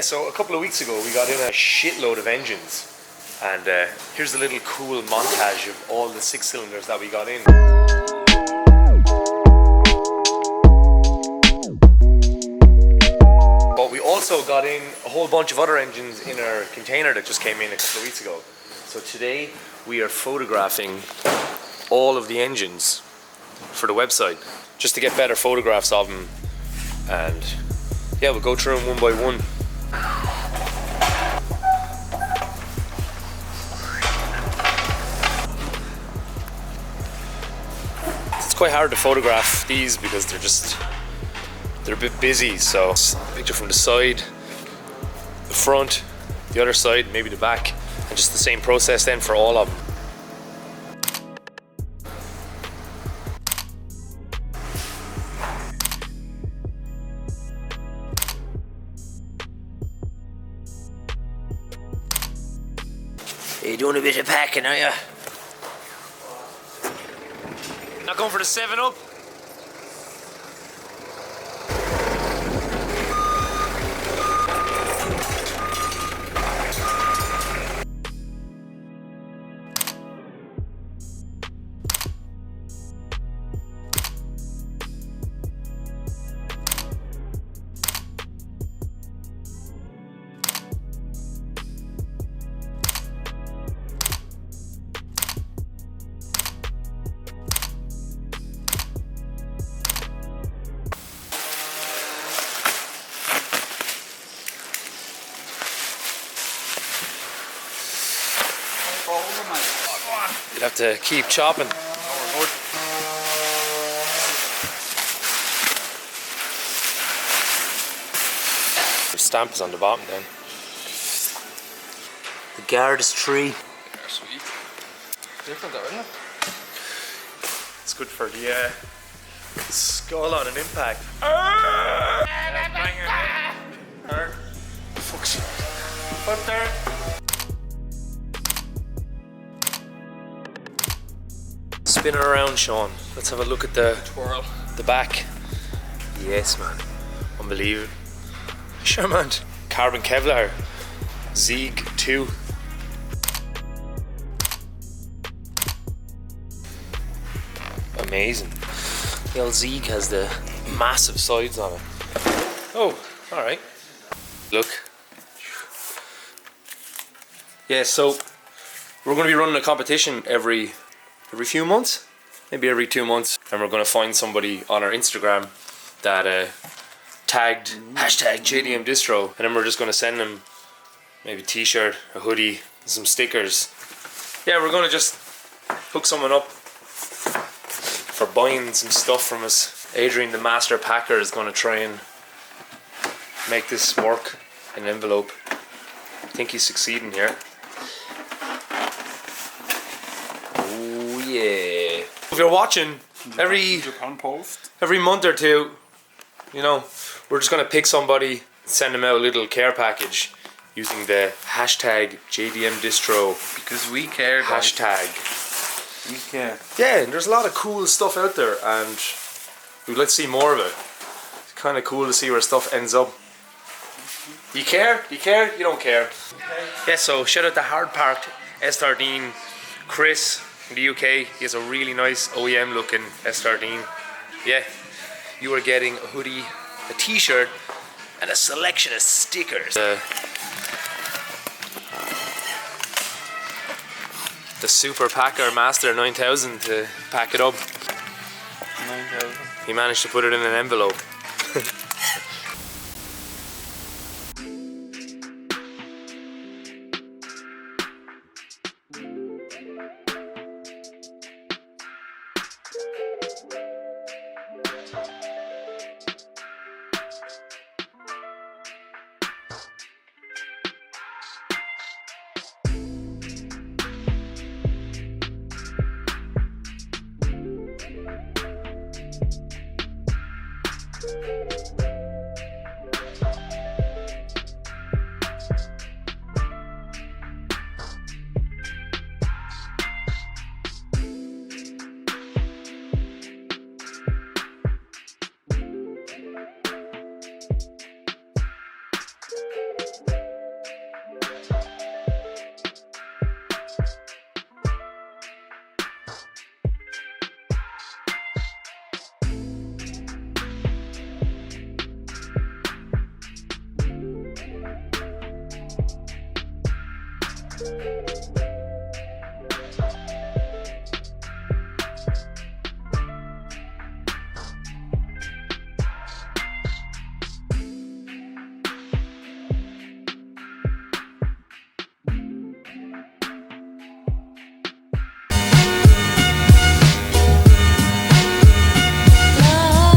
So a couple of weeks ago we got in a shitload of engines, and here's a little cool montage of all the 6 cylinders that we got in. But we also got in a whole bunch of other engines in our container that just came in a couple of weeks ago. So today we are photographing all of the engines for the website, just to get better photographs of them, and yeah, we'll go through them one by one. It's quite hard to photograph these because they're a bit busy, so picture from the side, the front, the other side, maybe the back, and just the same process then for all of them. Are you doing a bit of packing, are you? Not going for the 7-Up? You'd have to keep chopping. The stamp is on the bottom then. The guard is 3. Yeah, sweet. Different though, isn't it? It's good for the skull on an impact. Fuck's up there. Spin it around, Sean. Let's have a look at the Twirl. The back. Yes, man. Unbelievable. Sure, man. Carbon Kevlar. Zieg 2. Amazing. The old Zieg has the massive sides on it. Oh, alright. Look. Yeah, so we're going to be running a competition every few months, maybe every 2 months, and we're going to find somebody on our Instagram that tagged #JDMDistro, and then we're just going to send them maybe a t-shirt, a hoodie, and some stickers. Yeah, we're going to just hook someone up for buying some stuff from us. Adrian, the master packer, is going to try and make this work in an envelope. I think he's succeeding here. Yeah. If you're watching, every month or two, you know, we're just gonna pick somebody, send them out a little care package using the #JDMDistro. Because we care, guys. Hashtag. We care. Yeah, and there's a lot of cool stuff out there, and we'd like to see more of it. It's kind of cool to see where stuff ends up. You care? You care? You don't care. Yeah, so shout out to Hard Parked S13, Chris. In the UK, he has a really nice OEM looking S13. Yeah, you are getting a hoodie, a t-shirt, and a selection of stickers. The Super Packer Master 9000 to pack it up. 9,000. He managed to put it in an envelope. Bye.